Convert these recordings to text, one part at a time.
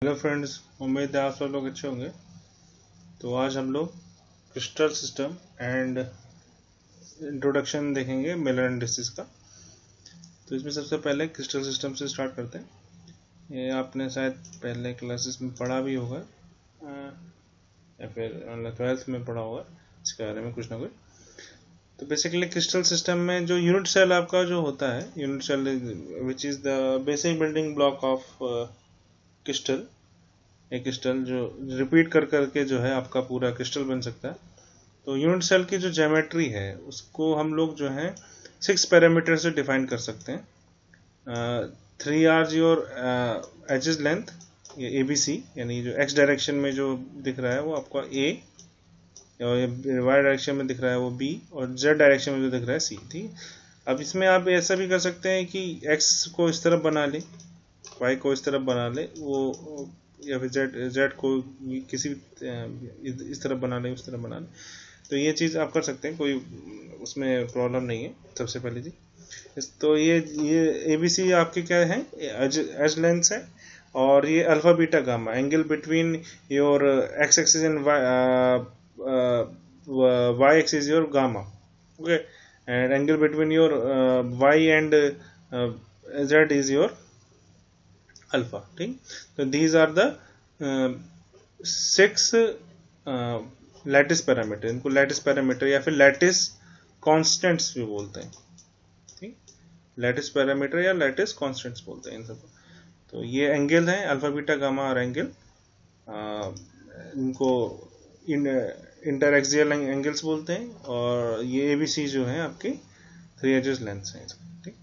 Hello friends, उम्मीद है आप सब लोग अच्छे होंगे। तो आज हम लोग क्रिस्टल सिस्टम एंड इंट्रोडक्शन देखेंगे मिलर एंड डिसिस का। तो इसमें सबसे पहले क्रिस्टल सिस्टम से स्टार्ट करते हैं। ये आपने शायद पहले क्लासेस में पढ़ा भी होगा या फिर 12th में पढ़ा होगा इसके बारे में कुछ ना कुछ। तो बेसिकली क्रिस्टल सिस्टम में जो यूनिट सेल आपका जो होता है, unit cell which is the basic building block of crystal. एक क्रिस्टल जो रिपीट कर करके जो है आपका पूरा क्रिस्टल बन सकता है। तो यूनिट सेल की जो ज्योमेट्री है उसको हम लोग जो है 6 पैरामीटर से डिफाइन कर सकते हैं। 3 आर योर एजेस लेंथ, ये ABC, यानी जो x डायरेक्शन में जो दिख रहा है वो आपका A, और y डायरेक्शन में दिख रहा है वो B, और z डायरेक्शन में जो दिख रहा है C। ठीक। अब इसमें आप ऐसा भी कर सकते हैं कि x को इस तरफ बना ले, y को इस तरफ बना ले, वो या फिर z को किसी इस तरफ बना ले, उस तरफ बना ले। तो ये चीज़ आप कर सकते हैं, कोई उसमें प्रॉब्लम नहीं है। सबसे पहली चीज़ तो ये ABC आपके क्या है, एज लेंथ है, और ये alpha beta gamma, angle between your x axis and y axis your gamma, okay, and angle between your y and z is your alpha. ठीक। तो these are the 6 lattice parameter. इनको lattice parameter या फिर lattice constants भी बोलते हैं। ठीक, lattice parameter या लैटिस कांस्टेंट्स बोलते हैं इन सब। तो ये एंगल है अल्फा बीटा गामा और एंगल, इनको इंटरएक्सियल एंगल्स बोलते हैं। और ये ABC जो है आपकी 3 एजेस लेंथ है। ठीक।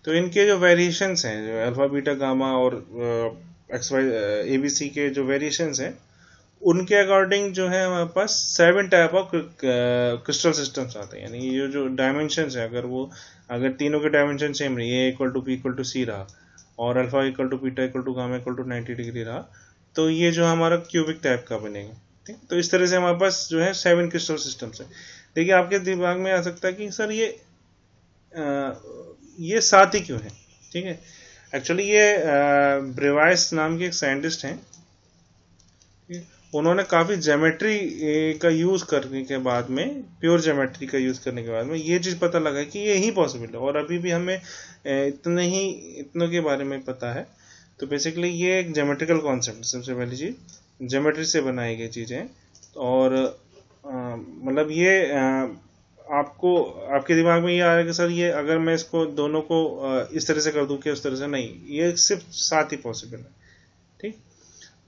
तो इनके जो वेरिएशंस हैं, जो अल्फा बीटा गामा और XY ABC के जो वेरिएशंस हैं, उनके अकॉर्डिंग जो है हमारे पास 7 टाइप ऑफ क्रिस्टल सिस्टम्स आते हैं। यानी ये जो डायमेंशंस है, अगर तीनों के डायमेंशन सेम रही, A equal to B equal to C रहा, और alpha equal to beta equal to gamma equal to 90 degree रहा, तो ये जो हमारा क्यूबिक टाइप का बनेगा। ठीक। तो इस तरह से हमारे पास जो है 7 क्रिस्टल सिस्टम्स है। देखिए, आपके दिमाग में आ सकता है कि सर ये 7 ही क्यों है। ठीक है, एक्चुअली ये ब्रेवाइस नाम के एक साइंटिस्ट हैं, उन्होंने काफ़ी ज्योमेट्री का यूज़ करने के बाद में, प्योर ज्योमेट्री का यूज़ करने के बाद में ये चीज़ पता लगा कि ये ही पॉसिबल है। और अभी भी हमें इतनों के बारे में पता है। तो बेसिकली ये एक ज्योमेट्रिकल कॉन्सेप्ट, सबसे पहली चीज़ ज्योमेट्री से बनाई गई चीज़ें। और मतलब ये आपको आपके दिमाग में ये आ रहा है कि सर ये अगर मैं इसको दोनों को इस तरह से कर दूं कि उस तरह से, नहीं, ये सिर्फ 7 ही पॉसिबल है। ठीक।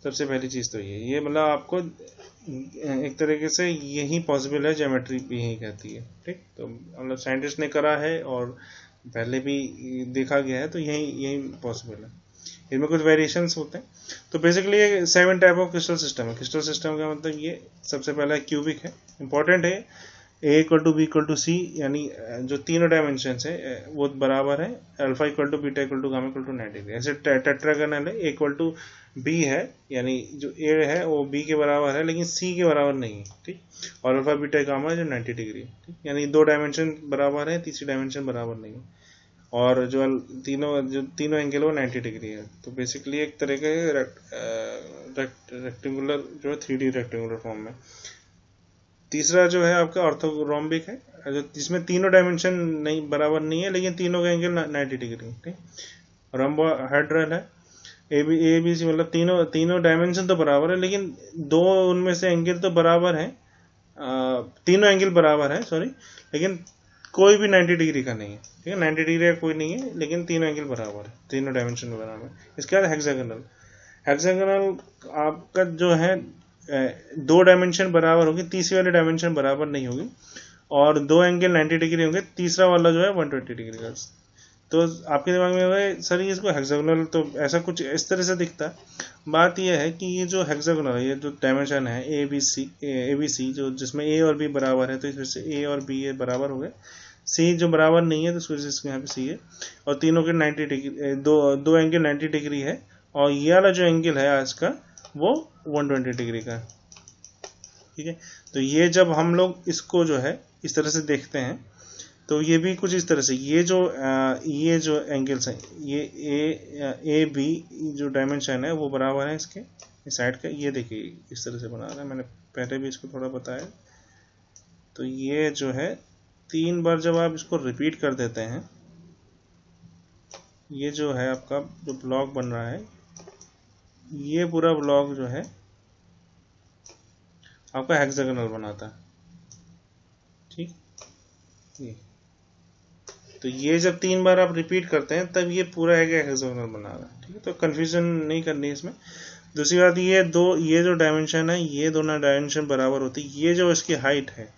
सबसे पहली चीज़ तो ये मतलब आपको एक तरीके से यही पॉसिबल है, ज्योमेट्री भी यही कहती है। ठीक। तो मतलब साइंटिस्ट ने करा है और पहले भी देखा गया है, तो यही पॉसिबल है। इनमें कुछ वेरिएशंस होते हैं। तो बेसिकली ये 7 टाइप ऑफ क्रिस्टल सिस्टम है। क्रिस्टल सिस्टम का मतलब ये सबसे पहला क्यूबिक है, इंपॉर्टेंट है। A equal to B equal to C, यानी जो तीनों डायमेंशन है वो बराबर है। Alpha equal to beta equal to gamma equal to 90 degree. ऐसे टेट्रागोनल है, A इक्वल टू B है, यानी जो A है वो B के बराबर है लेकिन C के बराबर नहीं है। ठीक। और अल्फा बीटा गामा जो 90 डिग्री है। ठीक। यानी 2 डायमेंशन बराबर है, तीसरी डायमेंशन बराबर नहीं है। और जो तीनों एंगल वो 90 डिग्री है। तो बेसिकली एक तरह के रेक्टेंगुलर जो है 3D रेक्टेंगुलर फॉर्म में। तीसरा जो है आपका ऑर्थोरोम्बिक है, जिसमें तीनों डायमेंशन नहीं बराबर नहीं है लेकिन तीनों का एंगल 90 डिग्री। ठीक। रोम्बोहेड्रल है, ABC, मतलब तीनों डायमेंशन तो बराबर है लेकिन दो उनमें से एंगल तो बराबर है, तीनों एंगल बराबर है, सॉरी, लेकिन कोई भी 90 डिग्री का नहीं है। ठीक है, 90 डिग्री का कोई नहीं है लेकिन तीनों एंगल बराबर है, तीनों डायमेंशन बराबर है। इसके बाद हेक्सागोनल आपका जो है 2 डायमेंशन बराबर होगी, तीसरी वाली डायमेंशन बराबर नहीं होगी, और 2 एंगल 90 डिग्री होंगे, तीसरा वाला जो है 120 डिग्री का। तो आपके दिमाग में होगा सर ये इसको हेक्सागोनल तो ऐसा कुछ इस तरह से दिखता है। बात यह है कि ये जो हेक्सागोनल है, ये जो डायमेंशन है ABC जो जिसमें A और B बराबर है, तो इसमें से A और B ये बराबर हो गए। C जो बराबर नहीं है तो इसकी वजह से यहाँ पे C है। और तीनों के 90 डिग्री, दो एंगल 90 डिग्री है, और ये वाला जो एंगल है आज का वो 120 डिग्री का है। ठीक है। तो ये जब हम लोग इसको जो है इस तरह से देखते हैं तो ये भी कुछ इस तरह से, ये जो एंगल्स हैं, ये ए बी जो डायमेंशन है वो बराबर है इसके इस साइड का। ये देखिए इस तरह से बना रहा है, मैंने पहले भी इसको थोड़ा बताया। तो ये जो है 3 बार जब आप इसको रिपीट कर देते हैं, ये जो है आपका जो ब्लॉक बन रहा है, ये पूरा ब्लॉक जो है आपका हेक्सागोनल बनाता है। ठीक, ये तो ये जब 3 बार आप रिपीट करते हैं तब ये पूरा हेक्सागोनल बना रहा है। ठीक है, तो कंफ्यूजन नहीं करनी है इसमें। दूसरी बात, ये जो डायमेंशन है, ये दोनों डायमेंशन बराबर होती है। ये जो इसकी हाइट है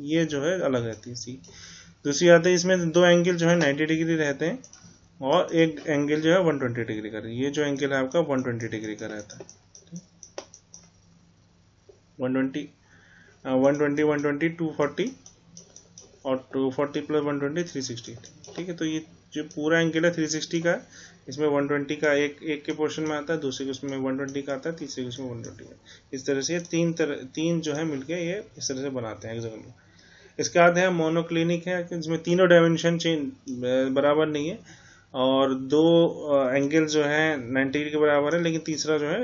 ये जो है अलग रहती है सी। दूसरी बात है, इसमें 2 एंगल जो है 90 डिग्री रहते हैं और एक एंगल जो है 120 डिग्री का। ये जो एंगल है आपका 120 डिग्री का रहता है। 120 240 और 240 प्लस 120 360। ठीक है, तो ये जो पूरा एंगल है 360 का, इसमें 120 का एक के पोर्शन में आता है, दूसरे के उसमें 120 का आता है, तीसरे के उसमें 120 का। इस तरह से तीन जो है मिलके ये इस तरह से बनाते हैं हेक्सागोनल। इसके बाद है मोनोक्लिनिक है, जिसमें तीनों डायमेंशन बराबर नहीं है और 2 एंगल जो है 90 के बराबर है, लेकिन तीसरा जो है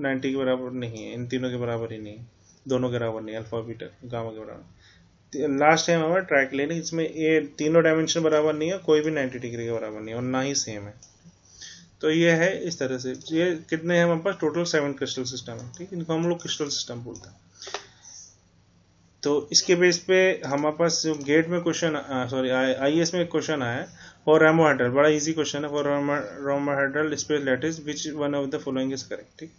90 के बराबर नहीं है। इन तीनों के बराबर ही नहीं है, दोनों के बराबर नहीं है, अल्फा बीटा गामा के बराबर। लास्ट है हमारा ट्राइक्लिनिक, इसमें ये तीनों डायमेंशन बराबर नहीं है, कोई भी 90 डिग्री के बराबर नहीं है और ना ही सेम है। तो ये है इस तरह से। ये कितने हैं हमारे पास? टोटल 7 क्रिस्टल सिस्टम है। ठीक है, इनको हम लोग क्रिस्टल सिस्टम बोलते हैं। तो इसके बेस पे हमारे पास जो गेट में क्वेश्चन, सॉरी आईएएस में एक क्वेश्चन आया है फॉर रोम्बोहेड्रल। बड़ा इजी क्वेश्चन है। For rhombohedral space lattice which one of the following is correct. ठीक,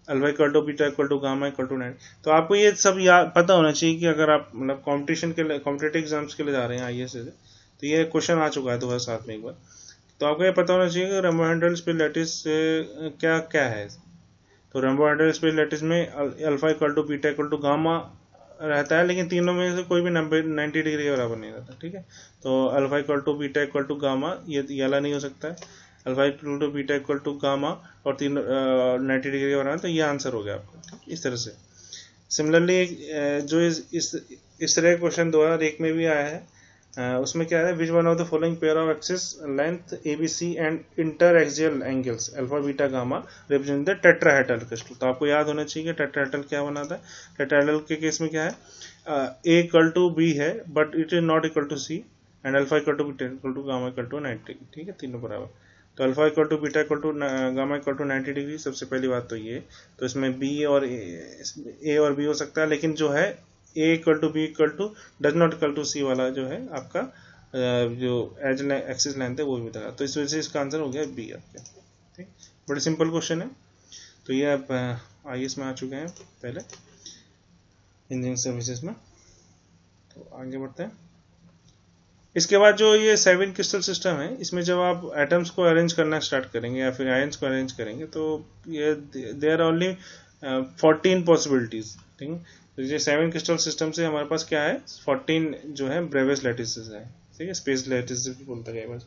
alpha equal to beta equal to gamma equal to 9। तो आपको ये सब पता होना चाहिए कि अगर आप मतलब कॉम्पिटिटिव एग्जाम्स के लिए जा रहे हैं आईएएस से, तो ये क्वेश्चन आ चुका है 2007 में एक बार। तो आपको ये पता होना चाहिए कि रोम्बोहेड्रल स्पेस लैटिस क्या क्या है। तो रोम्बोहेड्रल स्पेस लैटिस में alpha equal to beta equal to gamma रहता है, लेकिन तीनों में से कोई भी 90 डिग्री के बराबर नहीं रहता। ठीक है, तो alpha equal to beta equal to gamma ये वाला नहीं हो सकता है। Alpha equal to beta equal to gamma और 90 डिग्री के बराबर, तो ये आंसर हो गया आपका। इस तरह से सिमिलरली जो इस तरह क्वेश्चन 2001 में भी आया है, उसमें क्या है, विच one of the following pair of axis length ABC and inter axial angles alpha beta gamma represent the tetrahedral crystal. तो आपको याद होना चाहिए कि टेट्राहेड्रल क्या बनाता है। टेट्राहेड्रल के केस में क्या है, ए इक्वल टू बी है but it is not equal to C, and alpha equal to beta equal to gamma equal to 90। ठीक है, तीनों बराबर। तो alpha equal to beta equal to gamma equal to 90 degree. सबसे पहली बात तो ये, तो इसमें बी और ए और बी हो सकता है, लेकिन जो है A equal to B equal to does not equal to C वाला जो है आपका जो एज एक्सिस लेंथ है वो भी बताया। तो इस वजह से इसका आंसर हो गया बी आपका। ठीक, बड़े सिंपल क्वेश्चन है। तो ये आप आईएएस में आ चुके हैं पहले इंजीनियरिंग सर्विसेज में। तो आगे बढ़ते हैं। इसके बाद जो ये 7 क्रिस्टल सिस्टम है, इसमें जब आप एटम्स को अरेंज करना स्टार्ट करेंगे या फिर आयंस को अरेंज करेंगे, तो ये देयर आर ओनली 14 पॉसिबिलिटीज। ठीक है, तो ये 7 क्रिस्टल सिस्टम से हमारे पास क्या है, 14 जो है ब्रेवियस लैटिसेस है। ठीक है, स्पेस लैटिस बोलता है बस।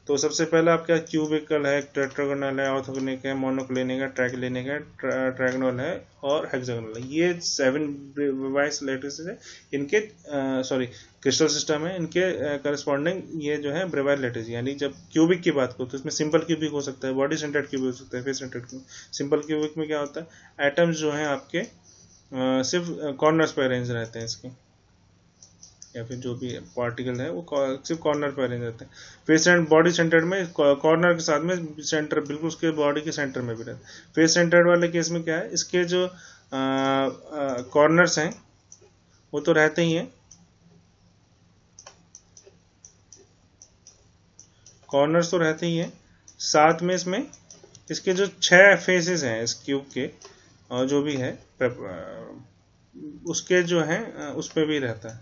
तो सबसे पहले आपका क्यूबिकल है, टेट्रागोनल है, ऑर्थोगोनिक है, मोनोक्लिनिक है, ट्राइक्लिनिक है, ट्रायगोनल है और हेक्सागोनल है। ये 7 ब्रेवियस लैटिसेस है। इनके क्रिस्टल सिस्टम है, इनके करस्पॉन्डिंग ये जो है ब्रेवियर लैटिस। यानी जब क्यूबिक की बात करो तो इसमें सिंपल क्यूबिक हो सकता है, बॉडी सेंटर्ड क्यूबिक हो सकता है, face centred cubic. Simple cubic में क्या होता है, एटम्स जो है आपके सिर्फ कॉर्नर्स पे अरेंज रहते हैं इसके, या फिर जो भी पार्टिकल है वो सिर्फ कॉर्नर पे अरेंज रहते हैं। फेस एंड बॉडी सेंटर्ड में कॉर्नर के साथ में सेंटर बिल्कुल उसके बॉडी के सेंटर में भी रहता है। फेस सेंटर्ड वाले केस में क्या है, इसके जो कॉर्नर्स हैं वो तो रहते ही हैं, कॉर्नर्स तो रहते ही हैं, साथ में इसमें इसके जो 6 फेसेस हैं इस क्यूब के, और जो भी है उसके जो है उस पे भी रहता है,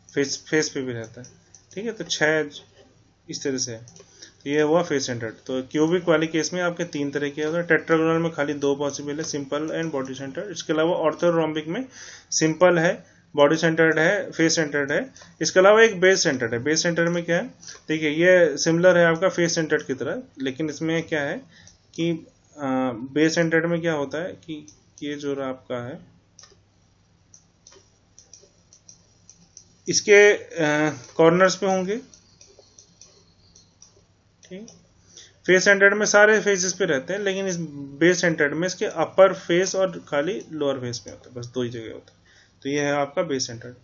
फेस पे भी रहता है। ठीक है, तो 6 इस तरह से है। तो ये हुआ फेस सेंटर्ड। तो क्यूबिक वाले केस में आपके 3 तरह के होते हैं। टेट्रागोनल में खाली 2 पॉसिबल है, सिंपल एंड बॉडी सेंटर्ड। इसके अलावा ऑर्थोरोम्बिक में सिंपल है, बॉडी सेंटर्ड है, फेस सेंटर्ड है। इसके अलावा एक बेस सेंटर्ड है। बेस सेंटर्ड में क्या है, देखिए ये सिमिलर है आपका फेस सेंटर्ड की तरह, लेकिन इसमें क्या है कि बेस सेंटर्ड में क्या होता है कि ये जो आपका है इसके कॉर्नर्स पे होंगे, ठीक। फेस सेंटर्ड में सारे फेसेस पे रहते हैं, लेकिन इस बेस सेंटर्ड में इसके अपर फेस और खाली लोअर फेस में होता है, बस दो ही जगह होता है। तो ये है आपका बेस सेंटर्ड।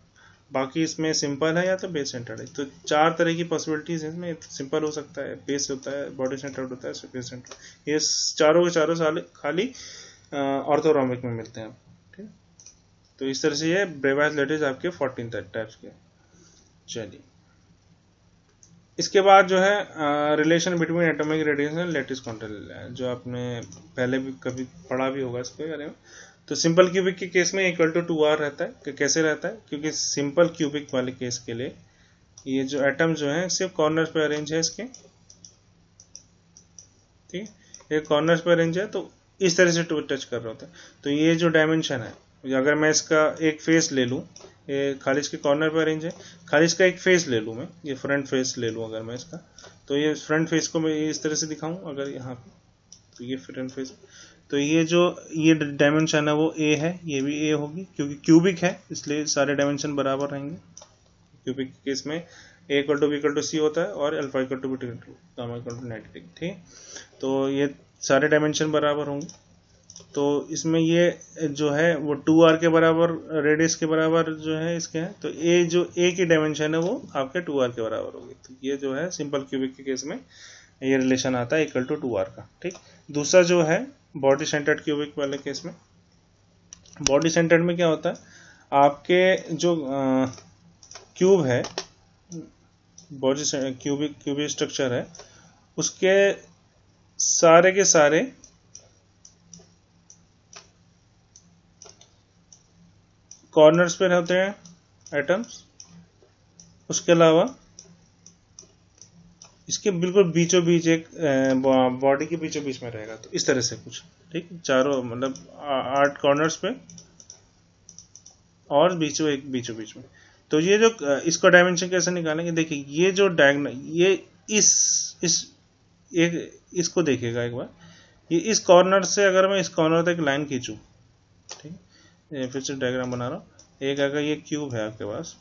बाकी इसमें सिंपल है या तो बेस सेंटर्ड है। तो चार तरह की पॉसिबिलिटीज है इसमें। सिंपल हो सकता है, बेस होता है, बॉडी सेंटर्ड होता है, बेस सेंटर्ड। ये चारों के चारों साल खाली ऑर्थोरोम्बिक में मिलते हैं, ठीक। तो इस तरह से ये ब्रेवाइज लैटिस आपके 14 टाइप्स के। चलिए, इसके बाद जो है relation between atomic radiation and lattice quantum, जो आपने पहले भी कभी पढ़ा भी होगा इसके बारे में। तो सिंपल क्यूबिक के केस में इक्वल टू 2r रहता है। कि कैसे रहता है? क्योंकि सिंपल क्यूबिक वाले केस के लिए ये जो एटम जो है सिर्फ कॉर्नर्स पे अरेंज है इसके, ठीक। ये कॉर्नर्स पे अरेंज है, तो इस तरह से टच कर रहा होता है। तो ये जो डायमेंशन है, अगर मैं इसका एक फेस ले लूँ, ये खाली इसके कॉर्नर पे अरेंज है, खाली इसका एक फेस ले लूँ मैं, ये फ्रंट फेस ले लूँ अगर मैं इसका, तो ये फ्रंट फेस को मैं इस तरह से दिखाऊं अगर यहाँ पे, तो ये फ्रंट फेस। तो ये जो ये डायमेंशन है वो ए है, ये भी ए होगी, क्योंकि क्यूबिक है इसलिए सारे डायमेंशन बराबर रहेंगे। क्यूबिक के केस में A equal to B equal to C होता है और alpha equal to beta equal to gamma equal to 90 degree, ठीक। तो ये सारे डायमेंशन बराबर होंगे। तो इसमें ये जो है वो 2r के बराबर, रेडियस के बराबर जो है इसके हैं। तो ए जो ए की डायमेंशन है वो आपके 2r के बराबर होगी। तो ये जो है सिंपल क्यूबिक के केस में ये रिलेशन आता है इक्वल टू 2r का, ठीक। दूसरा जो है बॉडी सेंटर्ड क्यूबिक वाले केस में, बॉडी सेंटर्ड में क्या होता है, आपके जो क्यूब है, बॉडी क्यूबिक स्ट्रक्चर है, उसके सारे के सारे कॉर्नर्स पे होते हैं एटम्स। उसके अलावा इसके बिल्कुल बीचों बीच एक बॉडी के बीचों बीच में रहेगा। तो इस तरह से कुछ, ठीक। चारों मतलब 8 कॉर्नर्स पे और बीचों बीच में। तो ये जो इसका डायमेंशन कैसे निकालेंगे, देखिए ये जो डायगोनल, ये इस एक इसको देखिएगा एक बार, ये इस कॉर्नर से अगर मैं इस कॉर्नर तक लाइन खींचूं, ठीक। फिर से डायग्राम बना रहा हूं। एक अगर ये क्यूब है आपके पास,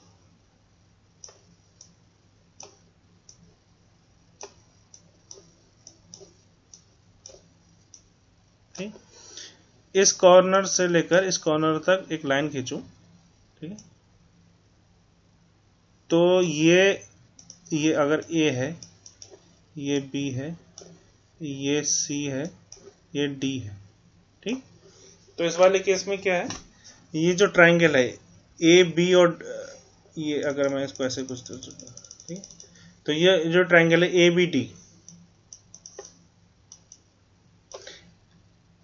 ठीक। इस कॉर्नर से लेकर इस कॉर्नर तक एक लाइन खींचूं, ठीक है। तो ये अगर ए है, ये बी है, ये सी है, ये डी है, ठीक। तो इस वाले केस में क्या है, ये जो ट्राइंगल है ए बी और ये अगर मैं इसको ऐसे कुछ, ठीक। तो ये जो ट्राइंगल है ए बी डी,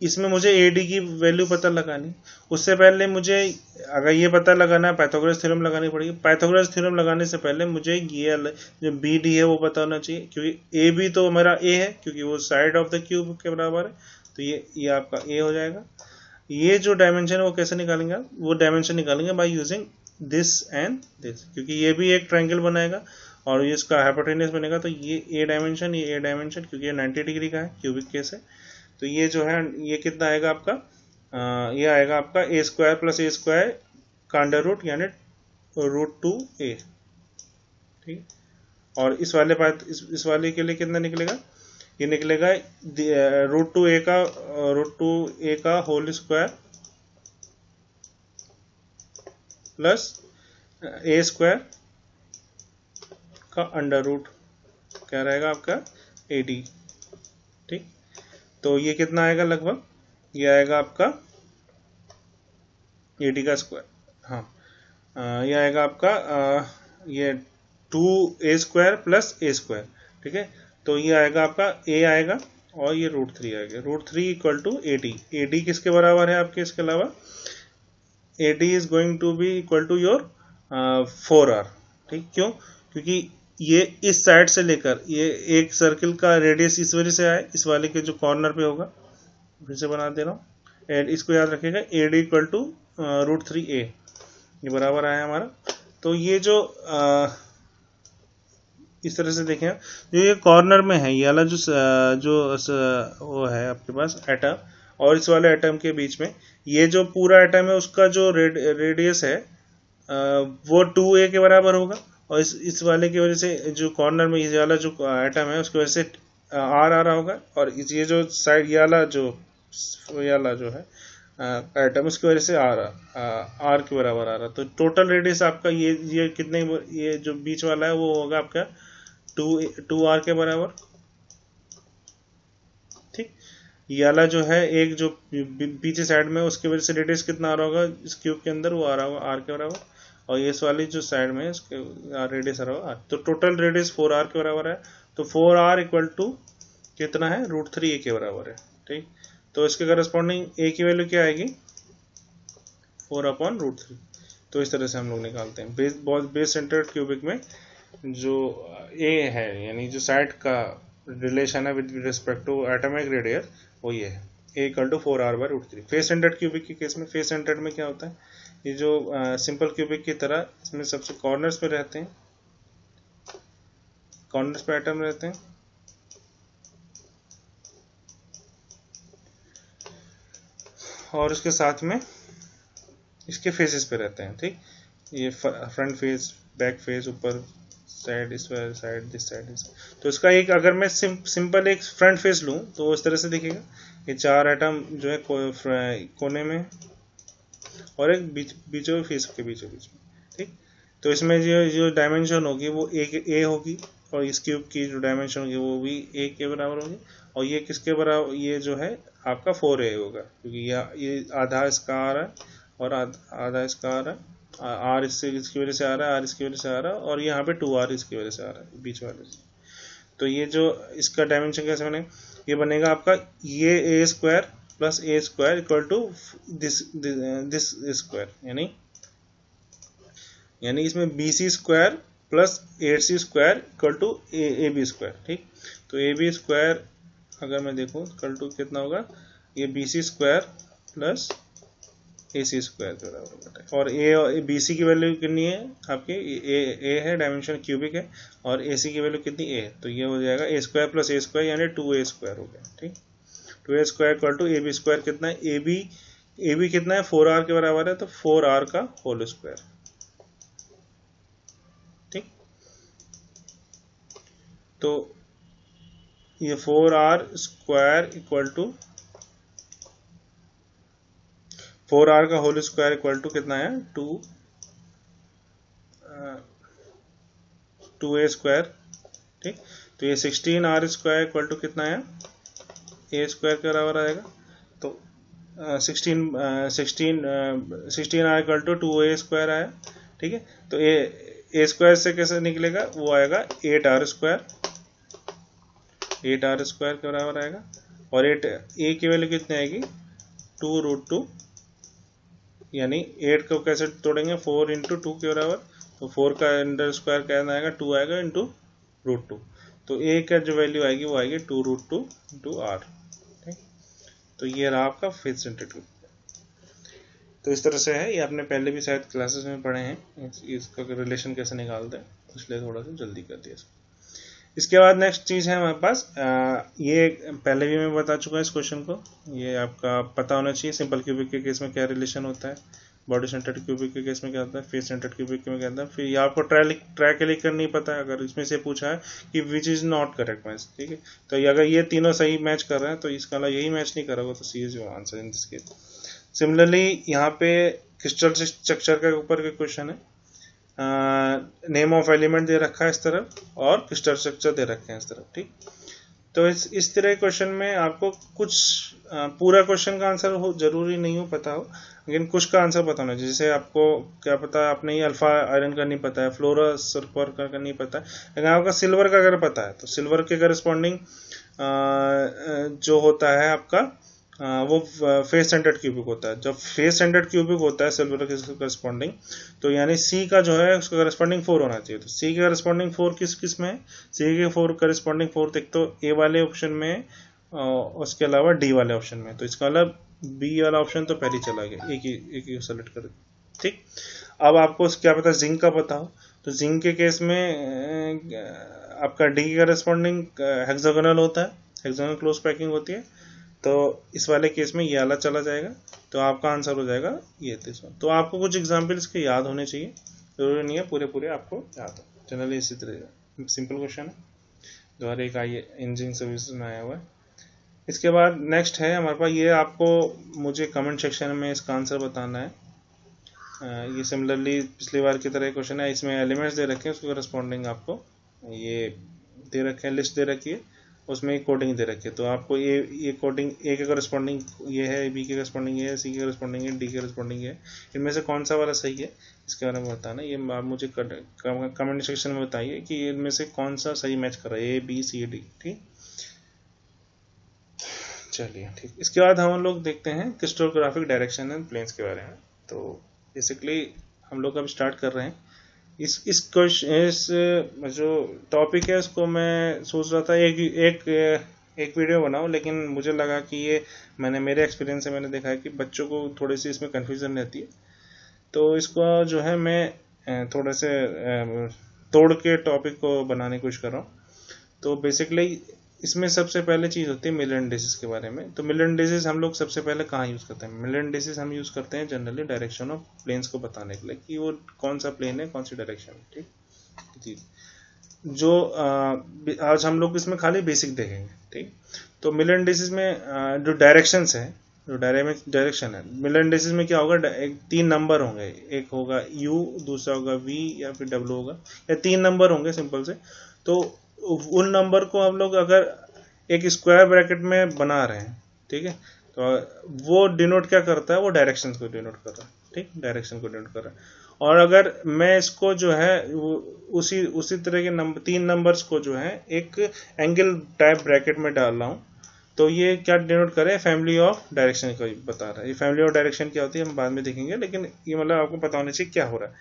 इसमें मुझे ए डी की वैल्यू पता लगानी। उससे पहले मुझे अगर ये पता लगाना है, पाइथागोरस थ्योरम लगानी पड़ेगी। पाइथागोरस थ्योरम लगाने से पहले मुझे ये जो बी डी है वो पता होना चाहिए, क्योंकि ए बी तो मेरा ए है, क्योंकि वो साइड ऑफ द क्यूब के बराबर है। तो ये आपका ए हो जाएगा। ये जो डायमेंशन है वो कैसे निकालेंगे आप, वो डायमेंशन निकालेंगे by using this and this, क्योंकि ये भी एक ट्रायंगल बनाएगा और ये इसका हाइपोटेन्यूज बनेगा। तो ये ए डायमेंशन, ये ए डायमेंशन, क्योंकि ये 90 डिग्री का है, क्यूबिक केस है। तो ये जो है ये कितना आएगा आपका, ये आएगा आपका ए स्क्वायर प्लस ए स्क्वायर का अंडर रूट, यानी √2a, ठीक। और इस वाले के लिए कितना निकलेगा, ये निकलेगा √2a का होल स्क्वायर प्लस ए स्क्वायर का अंडर रूट, क्या रहेगा आपका 80, ठीक। तो ये कितना आएगा लगभग, ये आएगा आपका 80 का स्क्वायर, हाँ। ये आएगा आपका ये 2a square plus a square, ठीक है। तो ये आएगा आपका a आएगा और ये √3 आएगा, √3 इक्वल टू 80। 80 किसके बराबर है आपके, इसके अलावा 80 is going to B equal to your 4r, ठीक। क्यों, क्योंकि ये इस साइड से लेकर ये एक सर्किल का रेडियस इस वजह से आए, इस वाले के जो कॉर्नर पे होगा, फिर से बना दे रहा हूँ, एंड इसको याद रखिएगा AD इक्वल टू √3a, ये बराबर आया हमारा। तो ये जो इस तरह से देखें, जो ये कॉर्नर में है, ये वाला जो वो है आपके पास एटम, और इस वाले एटम के बीच में ये जो पूरा एटम है उसका जो रेडियस है वो 2a के बराबर होगा, और इस वाले की वजह से जो कॉर्नर में ये वाला जो आइटम है उसकी वजह से आर आ रहा होगा, और ये जो साइड ये वाला जो है आइटम उसकी वजह से आर के बराबर आ रहा। तो टोटल रेडियस आपका ये कितने, ये जो बीच वाला है वो होगा आपका 2r के बराबर। ठीक, ये वाला जो है एक जो पीछे साइड में उसकी वजह से रेडियस कितना आ रहा होगा इस क्यूब के अंदर, वो आ रहा होगा r के बराबर, और ये इस वाली जो साइड में उसके रेडियस आ रहा होगा r। तो टोटल रेडियस 4r के बराबर है। तो 4r इक्वल टू कितना है, √3a के बराबर है। ठीक, तो इसके करस्पॉन्डिंग a की वैल्यू क्या आएगी, 4/√3। तो इस तरह से हम लोग निकालते हैं बेस सेंटर्ड क्यूबिक में जो a है, यानी जो साइड का रिलेशन है with respect to atomic radius, वो ये है a equal to 4r/√3। Face centred cubic के केस में, फेस सेंटर्ड में क्या होता है, ये जो सिंपल क्यूबिक की तरह इसमें सबसे कॉर्नर्स पे रहते हैं, कॉर्नर्स पे एटम रहते हैं, और उसके साथ में इसके फेसेस पे रहते हैं। ठीक, ये फ्रंट फेस, बैक फेस, ऊपर साइड, इस साइड, दिस साइड, दिस। तो इसका एक अगर मैं सिंपल एक फ्रंट फेस लूं तो इस तरह से दिखेगा, ये 4 एटम जो है कोने में, और एक बीचों फेस के बीचों बीच में। ठीक, तो इसमें जो डायमेंशन होगी वो a होगी, और इस क्यूब की जो डायमेंशन होगी वो भी a के बराबर होगी, और ये किसके बराबर, ये जो है आपका 4a होगा, क्योंकि ये आधा इसका आ रहा है और आधा इसका आ रहा है, r इसकी वजह से आ रहा है, r इसकी वजह से आ रहा है, और यहाँ पे 2r इसकी वजह से आ रहा है बीच वाले से। तो ये जो इसका डायमेंशन कैसे बनेगा, ये बनेगा आपका ये a² plus a² equal to this square, यानी इसमें bc² plus 8c² equal to ab²। ठीक, तो ab² अगर मैं देखूं इक्वल टू कितना होगा, ये bc² प्लस ac² के बराबर होता है। और bc की वैल्यू कितनी है आपके, a है, डायमेंशन क्यूबिक है, और ac की वैल्यू कितनी a है, तो ये हो जाएगा a² प्लस a² यानी 2a² हो गया। ठीक, 2a² इक्वल टू ab² कितना है, ab कितना है, 4r के बराबर है, तो 4r का होल स्क्वायर। ठीक, तो ये 4r² इक्वल टू 4r का होल स्क्वायर इक्वल टू कितना है, 2a²। ठीक, तो ये 16r² इक्वल टू कितना है, a² के बराबर आएगा। तो 16r इक्वल टू 2a² आया। ठीक है, तो a² से कैसे निकलेगा, वो आएगा 8r² के बराबर आएगा, और a की वैल्यू कितनी आएगी, 2√2, यानी 8 को कैसे तोड़ेंगे, 4 इंटू 2 के बराबर, तो 4 का अंडर स्क्वायर क्या आएगा, 2 आएगा इंटू √2। तो a का जो वैल्यू आएगी वो आएगी 2√2 इंटू r। ठीक, तो ये रहा आपका फेस सेंटर्ड क्यूब। तो इस तरह से है, ये आपने पहले भी शायद क्लासेस में पढ़े हैं, इसका रिलेशन कैसे निकालते हैं, इसलिए थोड़ा सा जल्दी कर दिया। इसके बाद नेक्स्ट चीज़ है हमारे पास, ये पहले भी मैं बता चुका हूँ इस क्वेश्चन को, ये आपका पता होना चाहिए। सिंपल क्यूबिक के केस में क्या रिलेशन होता है, बॉडी सेंटर्ड क्यूबिक के केस में क्या होता है, फेस सेंटर्ड क्यूबिक में क्या होता है। फिर ये आपको ट्राई के लिए कर नहीं पता है, अगर इसमें से पूछा है कि which is not correct match. ठीक है, तो अगर ये तीनों सही मैच कर रहे हैं तो इसका यही मैच नहीं कर रहा होगा, तो C is your answer in this case. Similarly यहाँ पे क्रिस्टल स्ट्रक्चर के ऊपर के क्वेश्चन है, नेम ऑफ एलिमेंट दे रखा है इस तरफ, और क्रिस्टल स्ट्रक्चर दे रखे हैं इस तरफ। ठीक, तो इस तरह क्वेश्चन में आपको कुछ पूरा क्वेश्चन का आंसर हो जरूरी नहीं हो पता हो, लेकिन कुछ का आंसर पता होना चाहिए। जैसे आपको क्या पता, आपने ये अल्फा आयरन का नहीं पता है, फ्लोरा सल्फर का नहीं पता है, लेकिन आपका सिल्वर का अगर पता है तो सिल्वर के करस्पॉन्डिंग जो होता है आपका वो फेस सेंटर्ड क्यूबिक होता है। जब फेस सेंटर्ड क्यूबिक होता है सिल्वर के करस्पॉन्डिंग, तो यानी सी का जो है उसका करस्पॉन्डिंग 4 होना चाहिए। तो सी के करस्पॉन्डिंग 4 किस में है, सी के 4 करस्पॉन्डिंग 4 एक तो ए वाले ऑप्शन में, उसके अलावा डी वाले ऑप्शन में। तो इसका मतलब बी वाला ऑप्शन तो पहले चला गया, एक ही सेलेक्ट कर। ठीक, अब आपको क्या पता, जिंक का पता हो, तो जिंक के केस में आपका डी की करस्पॉन्डिंग हेक्सागोनल होता है, हेक्सागोनल क्लोज पैकिंग होती है, तो इस वाले केस में ये वाला चला जाएगा, तो आपका आंसर हो जाएगा ये 30। तो आपको कुछ एग्जाम्पल इसके याद होने चाहिए, जरूरी नहीं है पूरे आपको याद हो, जनरली इसी तरह सिंपल क्वेश्चन है जो हर एक आई इंजीनियरिंग सर्विस में आया हुआ है। इसके बाद नेक्स्ट है हमारे पास, ये आपको मुझे कमेंट सेक्शन में इसका आंसर बताना है। ये सिमिलरली पिछली बार की तरह क्वेश्चन है, इसमें एलिमेंट्स दे रखे हैं, उसके करस्पॉन्डिंग आपको ये दे रखे हैं, लिस्ट दे रखी है, उसमें एक कोडिंग दे रखी है। तो आपको ये कोडिंग ए के करस्पॉन्डिंग ये है, बी के करस्पॉन्डिंग ये है, सी के करस्पॉन्डिंग है, डी के करस्पॉन्डिंग है, इनमें से कौन सा वाला सही है इसके बारे में बताना। ये आप मुझे कमेंट सेक्शन में बताइए कि इनमें से कौन सा सही मैच कर रहा है, ए बी सी डी। ठीक, चलिए ठीक। इसके बाद हम लोग देखते हैं क्रिस्टलोग्राफिक डायरेक्शन एंड प्लेन्स के बारे में। तो बेसिकली हम लोग अब स्टार्ट कर रहे हैं। इस जो टॉपिक है उसको मैं सोच रहा था एक वीडियो बनाऊं, लेकिन मुझे लगा कि ये मेरे एक्सपीरियंस से मैंने देखा है कि बच्चों को थोड़ी सी इसमें कन्फ्यूजन रहती है। तो इसको जो है मैं थोड़े से तोड़ के टॉपिक को बनाने की कोशिश कर रहा हूँ। तो बेसिकली इसमें सबसे पहले चीज़ होती है मिलर इंडिसेस के बारे में। तो मिलर इंडिसेस हम लोग सबसे पहले कहाँ यूज़ करते हैं? मिलर इंडिसेस हम यूज़ करते हैं जनरली डायरेक्शन ऑफ प्लेन्स को बताने के लिए कि वो कौन सा प्लेन है, कौन सी डायरेक्शन है। ठीक जी, जो आज हम लोग इसमें खाली बेसिक देखेंगे। ठीक, तो मिलर इंडिसेस में जो डायरेक्शंस है, जो डायरेक्शन है मिलर इंडिसेस में क्या होगा, एक 3 नंबर होंगे, एक होगा U, दूसरा होगा V या फिर W होगा, या 3 नंबर होंगे सिंपल से। तो उन नंबर को हम लोग अगर एक स्क्वायर ब्रैकेट में बना रहे हैं, ठीक है, तो वो डिनोट क्या करता है, वो डायरेक्शन को डिनोट कर रहा है। ठीक, डायरेक्शन को डिनोट कर रहा है। और अगर मैं इसको जो है उसी तरह के 3 नंबर्स को जो है एक एंगल टाइप ब्रैकेट में डाल रहा हूँ, तो ये क्या डिनोट करे, फैमिली ऑफ डायरेक्शन को बता रहा है। ये फैमिली ऑफ डायरेक्शन क्या होती है हम बाद में देखेंगे, लेकिन ये मतलब आपको पता होना चाहिए क्या हो रहा है।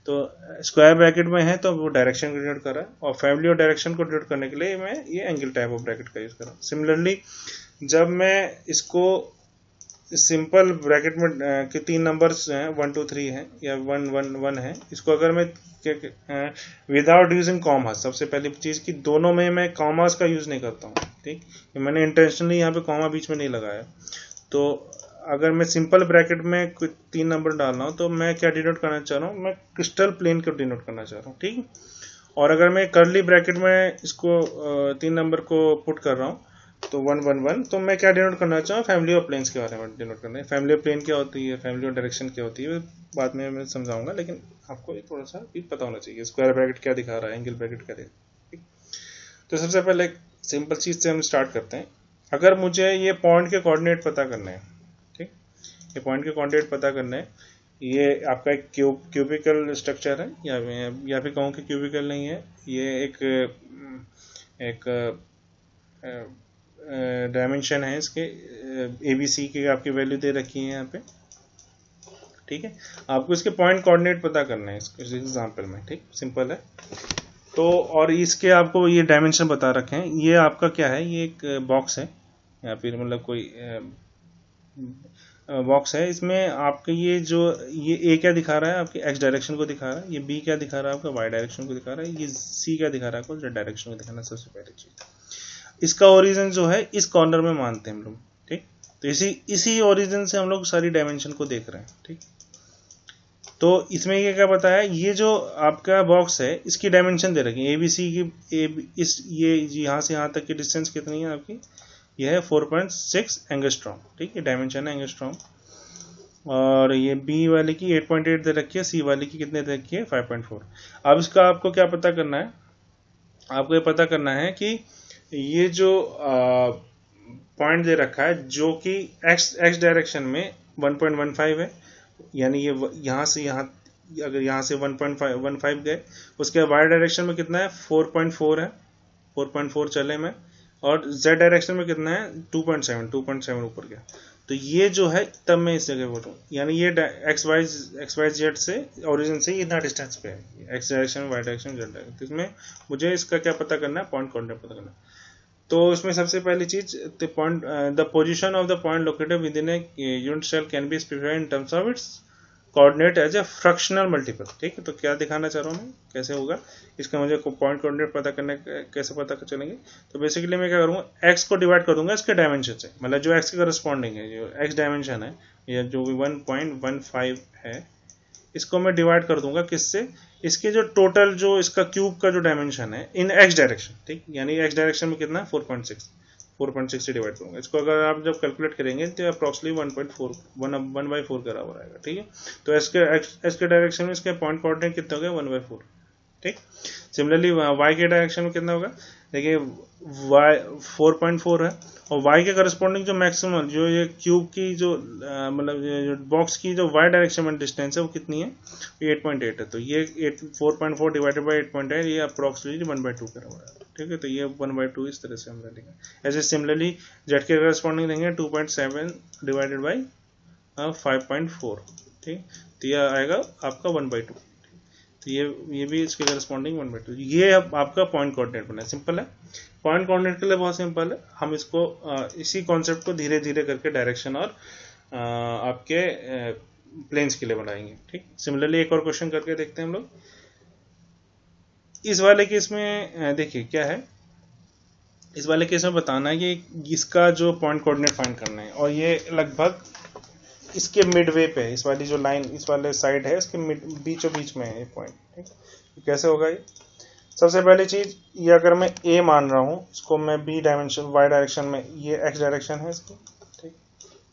तो स्क्वायर ब्रैकेट में है तो वो डायरेक्शन को डिनोट कर रहा है, और फैमिली और डायरेक्शन को डिनोट करने के लिए मैं ये एंगल टाइप ऑफ ब्रैकेट का यूज कर रहा हूँ। सिमिलरली जब मैं इसको सिंपल ब्रैकेट में के 3 नंबर्स हैं 1 2 3 है या 1 1 1 है, इसको अगर मैं विदाउट यूजिंग कॉमास, सबसे पहली चीज कि दोनों में मैं कॉमास का यूज नहीं करता हूँ। ठीक, मैंने इंटेंशनली यहाँ पे कॉमा बीच में नहीं लगाया। तो अगर मैं सिंपल ब्रैकेट में कुछ 3 नंबर डाल रहा हूँ तो मैं क्या डिनोट करना चाह रहा हूँ, मैं क्रिस्टल प्लेन को डिनोट करना चाह रहा हूँ। ठीक, और अगर मैं कर्ली ब्रैकेट में इसको 3 नंबर को पुट कर रहा हूँ तो 1 1 1, तो मैं क्या डिनोट करना चाह रहा हूँ, फैमिली ऑफ प्लेन्स के बारे में डिनोट करना है। फैमिली ऑफ प्लेन क्या होती है, फैमिली ऑफ डायरेक्शन क्या होती है, बाद में मैं समझाऊंगा, लेकिन आपको थोड़ा सा भी पता होना चाहिए स्क्वायर ब्रैकेट क्या दिखा रहा है, एंगल ब्रैकेट क्या दिखा रहा है। तो सबसे पहले सिंपल चीज से हम स्टार्ट करते हैं। अगर मुझे ये पॉइंट के कोऑर्डिनेट पता करने हैं, ठीक, ये पॉइंट के कोऑर्डिनेट पता करने हैं, ये आपका एक क्यूबिकल स्ट्रक्चर है, या फिर कहूँ कि क्यूबिकल नहीं है, ये एक डायमेंशन है इसके ABC की आपकी वैल्यू दे रखी है यहाँ पे। ठीक है, आपको इसके पॉइंट कोऑर्डिनेट पता करना है इस एग्जांपल में। ठीक, सिंपल है। तो और इसके आपको ये डायमेंशन बता रखे हैं। ये आपका क्या है, ये एक बॉक्स है या फिर मतलब कोई बॉक्स है। इसमें आपके ये A क्या दिखा रहा है, आपके X डायरेक्शन को दिखा रहा है, ये B क्या दिखा रहा है, आपका Y डायरेक्शन को दिखा रहा है, ये C क्या दिखा रहा है, आपको Z डायरेक्शन को दिखाना सबसे पहली चीज। इसका ओरिजिन जो है इस कॉर्नर में मानते हैं हम लोग। ठीक, तो इसी ओरिजिन से हम लोग सारी डायमेंशन को देख रहे हैं। ठीक, तो इसमें ये क्या बताया, ये जो आपका बॉक्स है इसकी डायमेंशन दे रखी है ABC की, ये यहाँ से यहाँ तक की डिस्टेंस कितनी है आपकी, ये है 4.6 एंगस्ट्रॉम। ठीक है, डायमेंशन है एंगस्ट्रॉम। और ये B वाले की 8.8 दे रखी है, C वाले की कितने दे रखी है 5.4। अब इसका आपको क्या पता करना है, आपको ये पता करना है कि ये जो पॉइंट दे रखा है जो कि x डायरेक्शन में 1.15 है, यानी ये यहाँ से यहाँ, अगर यहाँ से 1.15 गए, उसके y डायरेक्शन में कितना है 4.4 है, 4.4 चले में, और z डायरेक्शन में कितना है 2.7 ऊपर गया। तो ये जो है तब मैं इस जगह बोलूँ, यानी ये XYZ से ओरिजिन से इतना डिस्टेंस पे है, x direction, y direction, z direction. तो इसमें मुझे इसका क्या पता करना है, पॉइंट कोऑर्डिनेट पता करना है। तो इसमें सबसे पहली चीज the position of the point located within a unit cell can be specified in terms of its coordinate as a fractional multiple. ठीक है, तो क्या दिखाना चाह रहा हूँ मैं, कैसे होगा इसका, मुझे पॉइंट कोऑर्डिनेट पता करने कैसे पता चलेंगे। तो बेसिकली मैं क्या करूँगा, एक्स को डिवाइड कर दूंगा इसके डायमेंशन से, मतलब जो एक्स के करस्पॉन्डिंग है, जो एक्स डायमेंशन है या जो भी 1.15 है, इसको मैं डिवाइड कर दूंगा किससे, इसके जो टोटल जो इसका क्यूब का जो डायमेंशन है इन एक्स डायरेक्शन। ठीक, यानी एक्स डायरेक्शन में कितना है 4.6 से डिवाइड करूंगा इसको। अगर आप जब कैलकुलेट करेंगे तो अप्रोक्सीमेटली 1/4 के बराबर आएगा। ठीक है, तो एस के डायरेक्शन में इसके पॉइंट कोऑर्डिनेट कितना हो गया 1/4। ठीक, सिमिलरली वाई के डायरेक्शन में कितना होगा, देखिए वाई 4.4 है, और वाई के करस्पॉन्डिंग जो मैक्सिमम जो ये क्यूब की जो मतलब जो बॉक्स की जो वाई डायरेक्शन में डिस्टेंस है वो कितनी है, 8.8 है। तो ये 4.4 डिवाइडेड बाई 8.8 ये अप्रोक्सीमेटली 1/2 के बराबर है। ठीक है, तो ये 1/2 इस तरह से हम लेंगे। ऐसे सिमिलरली जेड के करस्पॉन्डिंग लेंगे 2.7 डिवाइडेड बाई 5.4। ठीक, तो ये आएगा आपका 1/2। तो ये भी इसके करस्पॉन्डिंग 1/2। ये अब आपका पॉइंट कोऑर्डिनेट बना है, सिंपल है। पॉइंट कोऑर्डिनेट के लिए बहुत सिंपल है, हम इसको इसी कॉन्सेप्ट को धीरे धीरे करके डायरेक्शन और आपके प्लेन्स के लिए बनाएंगे। ठीक, सिमिलरली एक और क्वेश्चन करके देखते हैं हम लोग। इस वाले केस में देखिए क्या है, इस वाले केस में बताना है कि इसका जो पॉइंट कोऑर्डिनेट फाइंड करना है, और ये लगभग इसके मिडवे पे है, इस वाली जो लाइन इस वाले साइड है इसके बीचों बीच में है ये पॉइंट। ठीक, तो कैसे होगा ये, सबसे पहली चीज ये अगर मैं ए मान रहा हूँ, इसको मैं बी डायमेंशन वाई डायरेक्शन में, ये एक्स डायरेक्शन है इसकी, ठीक,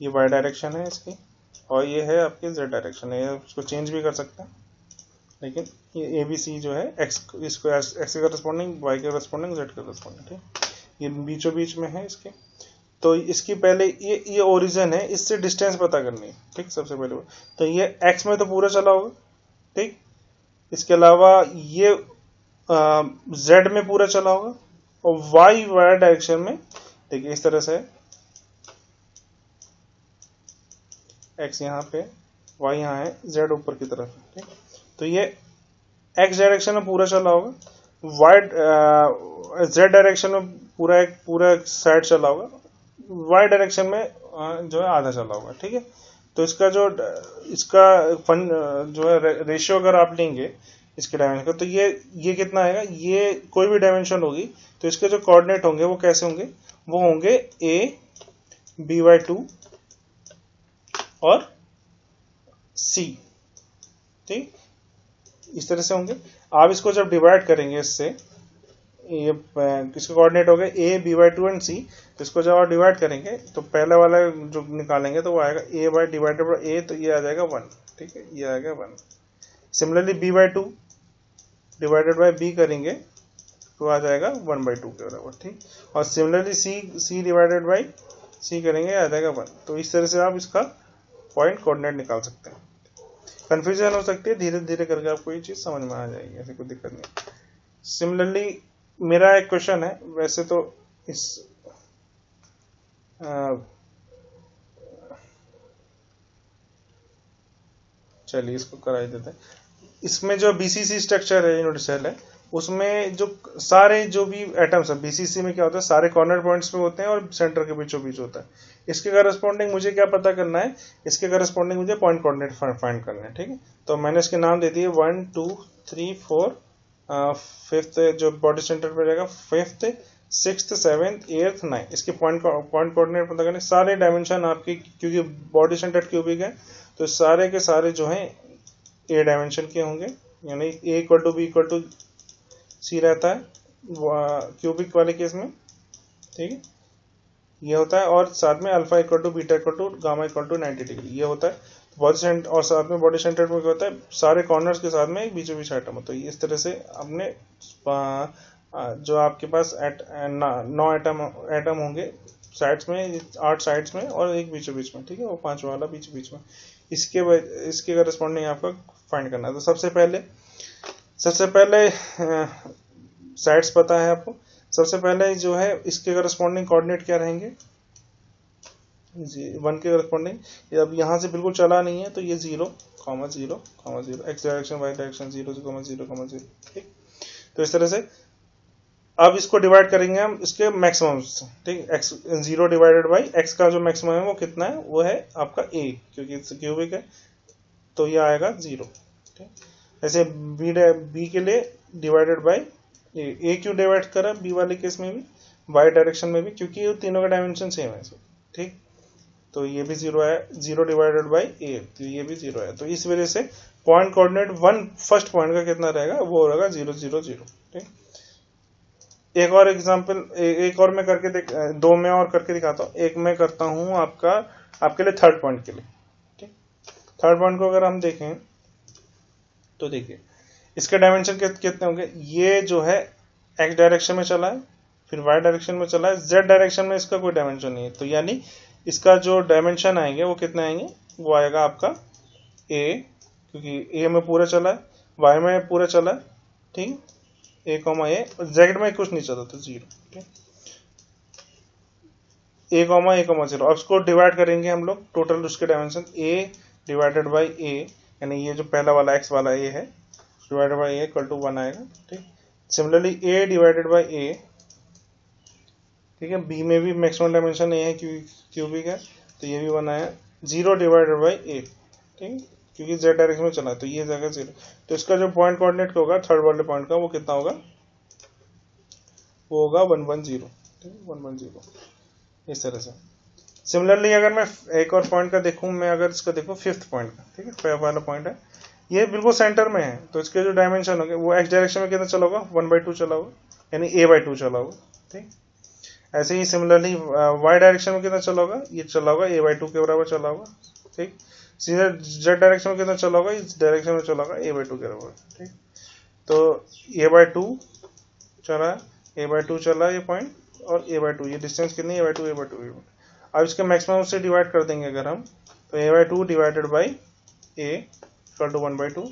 ये वाई डायरेक्शन है इसकी, और ये है आपकी जेड डायरेक्शन है। इसको चेंज भी कर सकते हैं, लेकिन ये ए बी सी जो है एक्स, इसको एक्स के करस्पॉन्डिंग, वाई के करस्पॉन्डिंग, जेड के करस्पॉन्डिंग। ठीक, ये बीचों बीच में है इसके। तो इसकी पहले ये ओरिजिन है, इससे डिस्टेंस पता करनी है। ठीक, सबसे पहले तो ये एक्स में तो पूरा चला होगा। ठीक, इसके अलावा ये जेड में पूरा चला होगा, और वाई डायरेक्शन में देखिए इस तरह से एक्स यहाँ पे, वाई यहाँ है, जेड ऊपर की तरफ है। ठीक, तो ये एक्स डायरेक्शन में पूरा चला होगा, वाई जेड डायरेक्शन में पूरा साइड चला होगा, वाई डायरेक्शन में जो है आधा चला होगा। ठीक है, तो इसका जो है रेशियो अगर आप लेंगे इसके डायमेंशन का, तो ये कितना आएगा, ये कोई भी डायमेंशन होगी तो इसके जो कोऑर्डिनेट होंगे वो कैसे होंगे, वो होंगे a b/2 और c। ठीक, इस तरह से होंगे। आप इसको जब डिवाइड करेंगे इससे, ये किसके कोऑर्डिनेट हो गए a b/2 एंड c, तो इसको जब आप डिवाइड करेंगे तो पहले वाला जो निकालेंगे तो वो आएगा a डिवाइडेड बाई a, तो ये आ जाएगा 1। ठीक है, ये आएगा 1। Similarly b/2 divided by b करेंगे तो आ जाएगा 1/2 के बराबर। ठीक, और similarly c divided by c करेंगे आ जाएगा 1। तो इस तरह से आप इसका पॉइंट कोऑर्डिनेट निकाल सकते हैं। कंफ्यूजन हो सकती है, धीरे धीरे करके आपको ये चीज समझ में आ जाएगी, ऐसी कोई दिक्कत नहीं। सिमिलरली मेरा एक क्वेश्चन है, वैसे तो इस चलिए इसको करा ही देते हैं। इसमें जो बीसीसी स्ट्रक्चर है, यूनिट सेल है, उसमें जो सारे जो भी एटम्स है, बीसीसी में क्या होता है, सारे कॉर्नर पॉइंट्स पे होते हैं और सेंटर के बीचों बीच होता है। इसके करस्पॉन्डिंग मुझे क्या पता करना है, इसके करस्पॉन्डिंग मुझे पॉइंट कोऑर्डिनेट फाइंड करना है। ठीक है, तो मैंने इसके नाम दे दिए 1 2 3 4, फिफ्थ जो बॉडी सेंटर पे रहेगा 5th 6th 7th 8th 9th, इसके पॉइंट कोऑर्डिनेट पता करने। सारे डायमेंशन आपके, क्योंकि बॉडी सेंटर क्यूबिक है तो सारे के सारे जो हैं ए डायमेंशन के होंगे, यानी A equal to B equal to C रहता है क्यूबिक वाले केस में। ठीक है, ये होता है, और साथ में alpha equal to beta equal to gamma equal to 90 degree, ये होता है बॉडी सेंटर। और साथ में बॉडी सेंटर में क्या होता है, सारे कॉर्नर्स के साथ में एक बीचों बीच एटम होता है। इस तरह से हमने जो आपके पास 9 एटम होंगे साइड्स में, 8 साइड्स में और एक बीचों बीच में। ठीक है, वो 5वां वाला बीच बीच में, इसके करस्पॉन्डिंग आपको फाइंड करना है। तो सबसे पहले साइड्स पता है आपको। सबसे पहले जो है इसके करस्पॉन्डिंग कोऑर्डिनेट क्या रहेंगे, 1 के करस्पॉन्डिंग। अब यहाँ से बिल्कुल चला नहीं है तो ये 0, 0, 0, एक्स डायरेक्शन वाई डायरेक्शन 0, 0, 0। ठीक, तो इस तरह से अब इसको डिवाइड करेंगे हम इसके मैक्सिमम से। ठीक, एक्स 0 डिवाइडेड बाई एक्स का जो मैक्सिमम है वो कितना है, वो है आपका a, क्योंकि क्यूबिक है तो ये आएगा 0। ऐसे बी के लिए डिवाइडेड बाई ए क्यों डिवाइड करा बी वाले केस में भी, वाई डायरेक्शन में भी, क्योंकि ये तीनों का डायमेंशन सेम है। ठीक, तो ये भी 0 है, 0 डिवाइडेड बाई ए, तो ये भी 0 है। तो इस वजह से point coordinate one first point का कितना रहेगा, वो रहेगा 0 0 0। ठीक, एक और एग्जांपल, एक और मैं करके देख, दो मैं और करके दिखाता हूँ। एक मैं करता हूँ आपके लिए थर्ड पॉइंट के लिए। ठीक, थर्ड पॉइंट को अगर हम देखें तो देखिए इसके डायमेंशन कितने होंगे। ये जो है एक्स डायरेक्शन में चला है, फिर वाई डायरेक्शन में चला है, जेड डायरेक्शन में इसका कोई डायमेंशन नहीं है। तो यानी इसका जो डायमेंशन आएंगे वो कितने आएंगे, वो आएगा आपका ए, क्योंकि ए में पूरा चला है, वाई में पूरा चला है। ठीक, ए कॉमा ए, जेड में कुछ नहीं चला तो 0। ठीक, ए कॉमा 0। अब इसको डिवाइड करेंगे हम लोग, टोटल उसके dimension A divided by A, यानी ये जो पहला वाला एक्स वाला ए है, divided by A equal to 1 आएगा। ठीक, similarly A divided by A, ठीक है, बी में भी मैक्सिमम डायमेंशन ए है क्यूबिक है, तो ये भी 1 आया। 0 डिवाइडेड बाई ए, ठीक, क्योंकि जेड डायरेक्शन में चला है तो ये जाएगा 0। तो इसका जो पॉइंट कोऑर्डिनेट होगा थर्ड वाले पॉइंट का, वो कितना होगा, वो होगा 1 1 0। ठीक, 1 1 0 इस तरह से। सिमिलरली अगर मैं एक और पॉइंट का देखूं, मैं अगर इसका देखूं फिफ्थ पॉइंट का, ठीक है, पहला वाला पॉइंट है, ये बिल्कुल सेंटर में है, तो इसके जो डायमेंशन होंगे वो एक्स डायरेक्शन में कितना चला होगा, 1/2 चला होगा, यानी a/2 चला होगा। ठीक, ऐसे ही सिमिलरली वाई डायरेक्शन में कितना चला होगा, ये चला होगा a/2 के बराबर चला होगा। ठीक, सीधा जेड डायरेक्शन में कितना चला होगा, इस डायरेक्शन में चला होगा a/2 के बराबर। ठीक, तो a/2 चला, a/2 चला ये पॉइंट, और a/2 ये डिस्टेंस कितनी है, a/2। अब इसके मैक्सिमम से डिवाइड कर देंगे अगर हम, तो a/2 divided by a equal to 1/2।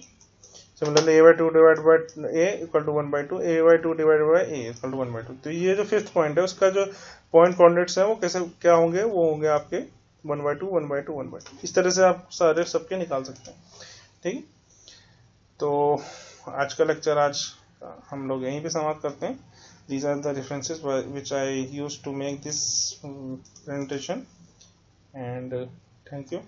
Similarly a/2 divided by a equal to 1/2, a/2 divided by a equal to 1/2। तो ये जो फिफ्थ पॉइंट है उसका जो पॉइंट कोऑर्डिनेट्स है वो कैसे क्या होंगे, वो होंगे आपके 1/2 1/2 1/2। इस तरह से आप सारे सबके निकाल सकते हैं। ठीक, तो आज का लेक्चर आज हम लोग यहीं पे समाप्त करते हैं। These are the references which I used to make this presentation, and thank you.